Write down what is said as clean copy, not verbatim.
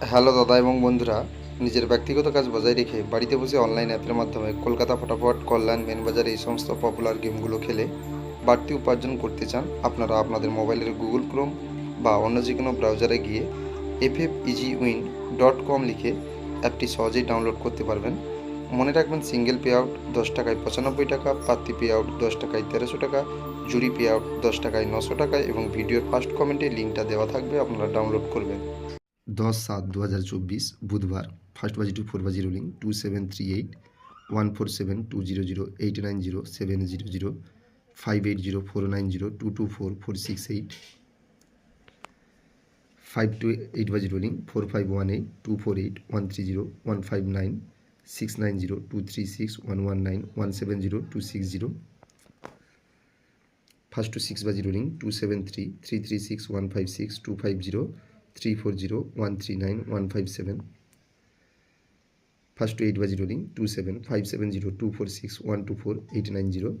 Hello দাদা এবং বন্ধুরা, নিজের ব্যক্তিগত কাজ বজায় রেখে বাড়িতে বসে অনলাইন অ্যাপের মাধ্যমে কলকাতা ফটাফট, কল্যাণ, মেনবাজার এই সমস্ত পপুলার গেমগুলো খেলে বাড়তি উপার্জন করতে চান। আপনারা আপনাদের মোবাইলের গুগল ক্রোম বা অন্য যে কোনো ব্রাউজারে গিয়ে ffeasywin.com লিখে অ্যাপটি সহজেই ডাউনলোড করতে পারবেন। মনে রাখবেন, সিঙ্গেল পে আউট 10 টাকায় 95 টাকা, পাত্তি পে আউট 10 টাকায় 1300 টাকা, জুড়ি পে আউট 10 টাকায় 900 টাকায় এবং ভিডিওর ফার্স্ট কমেন্টে লিঙ্কটা দেওয়া থাকবে, আপনারা ডাউনলোড করবেন। 10/7/2024 বুধবার, ফার্স্ট বাজি টু 4 বাজি রোলিং 2738 147200890 580490 528 বাজি রোলিং 4518 248130 159 690 236 119 170 ফার্স্ট টু 6 বাজি রোলিং 273336156250 340139157 ফার্স্ট টু 8 বাজি রোলিং 27570246124 890